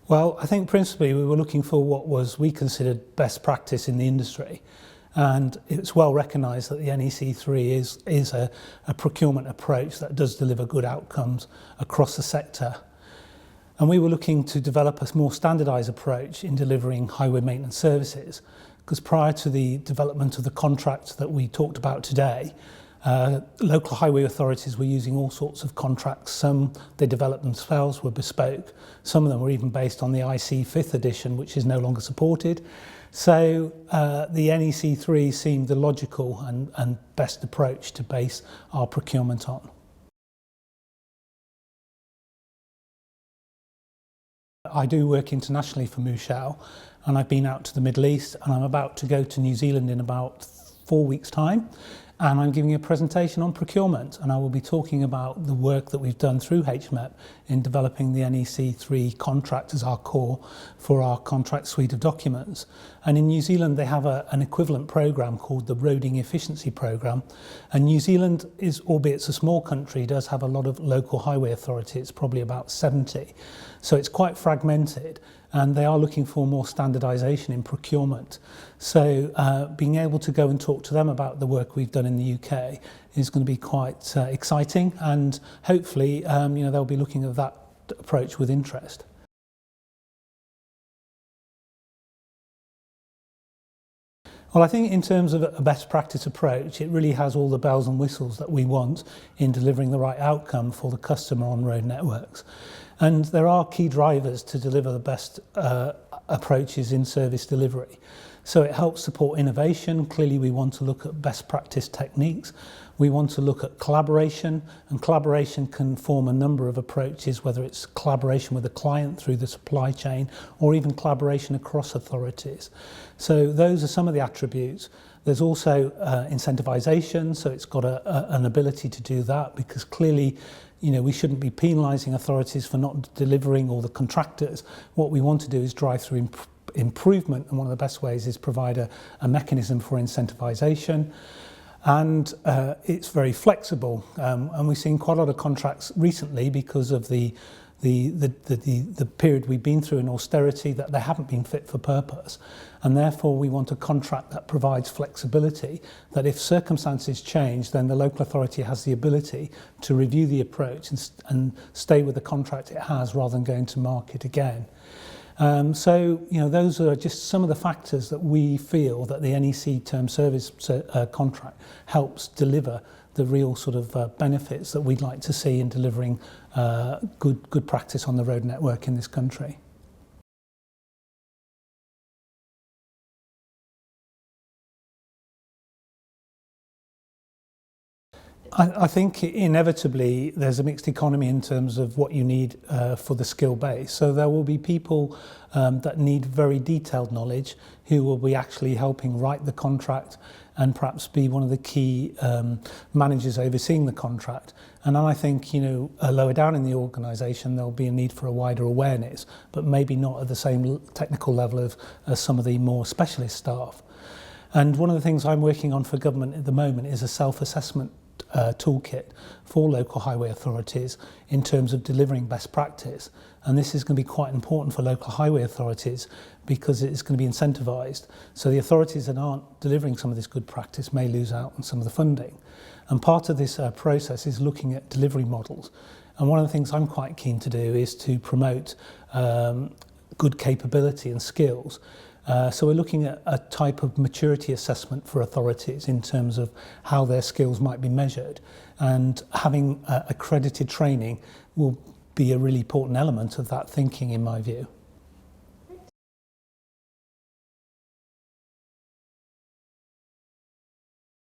Well, I think principally we were looking for what we considered best practice in the industry. And it's well recognised that the NEC3 is a procurement approach that does deliver good outcomes across the sector. And we were looking to develop a more standardised approach in delivering highway maintenance services, because prior to the development of the contract that we talked about today, local highway authorities were using all sorts of contracts. Some they developed themselves, were bespoke. Some of them were even based on the IC 5th edition, which is no longer supported. So the NEC3 seemed the logical and best approach to base our procurement on. I do work internationally for Mouchel, and I've been out to the Middle East, and I'm about to go to New Zealand in about 4 weeks' time. And I'm giving a presentation on procurement, and I will be talking about the work that we've done through HMEP in developing the NEC3 contract as our core for our contract suite of documents. And in New Zealand, they have an equivalent program called the Roading Efficiency Program. And New Zealand is, albeit it's a small country, does have a lot of local highway authority. It's probably about 70. So it's quite fragmented, and they are looking for more standardisation in procurement. So being able to go and talk to them about the work we've done in the UK is going to be quite exciting, and hopefully they'll be looking at that approach with interest. Well, I think in terms of a best practice approach, it really has all the bells and whistles that we want in delivering the right outcome for the customer on road networks. And there are key drivers to deliver the best approaches in service delivery. So it helps support innovation. Clearly, we want to look at best practice techniques. We want to look at collaboration, and collaboration can form a number of approaches, whether it's collaboration with a client through the supply chain or even collaboration across authorities. So those are some of the attributes. There's also incentivisation, so it's got an ability to do that, because clearly we shouldn't be penalising authorities for not delivering, or the contractors. What we want to do is drive through improvement, and one of the best ways is provide a mechanism for incentivisation. And it's very flexible, and we've seen quite a lot of contracts recently because of the period we've been through in austerity, that they haven't been fit for purpose, and therefore we want a contract that provides flexibility, that if circumstances change, then the local authority has the ability to review the approach and stay with the contract it has rather than going to market again. So those are just some of the factors that we feel that the NEC term service contract helps deliver the real sort of benefits that we'd like to see in delivering good practice on the road network in this country. I think inevitably there's a mixed economy in terms of what you need for the skill base. So there will be people that need very detailed knowledge who will be actually helping write the contract and perhaps be one of the key managers overseeing the contract. And then I think, lower down in the organisation, there'll be a need for a wider awareness, but maybe not at the same technical level as some of the more specialist staff. And one of the things I'm working on for government at the moment is a self-assessment toolkit for local highway authorities in terms of delivering best practice. And this is going to be quite important for local highway authorities because it's going to be incentivised. So the authorities that aren't delivering some of this good practice may lose out on some of the funding. And part of this process is looking at delivery models. And one of the things I'm quite keen to do is to promote good capability and skills. So we're looking at a type of maturity assessment for authorities in terms of how their skills might be measured, and having accredited training will be a really important element of that thinking, in my view.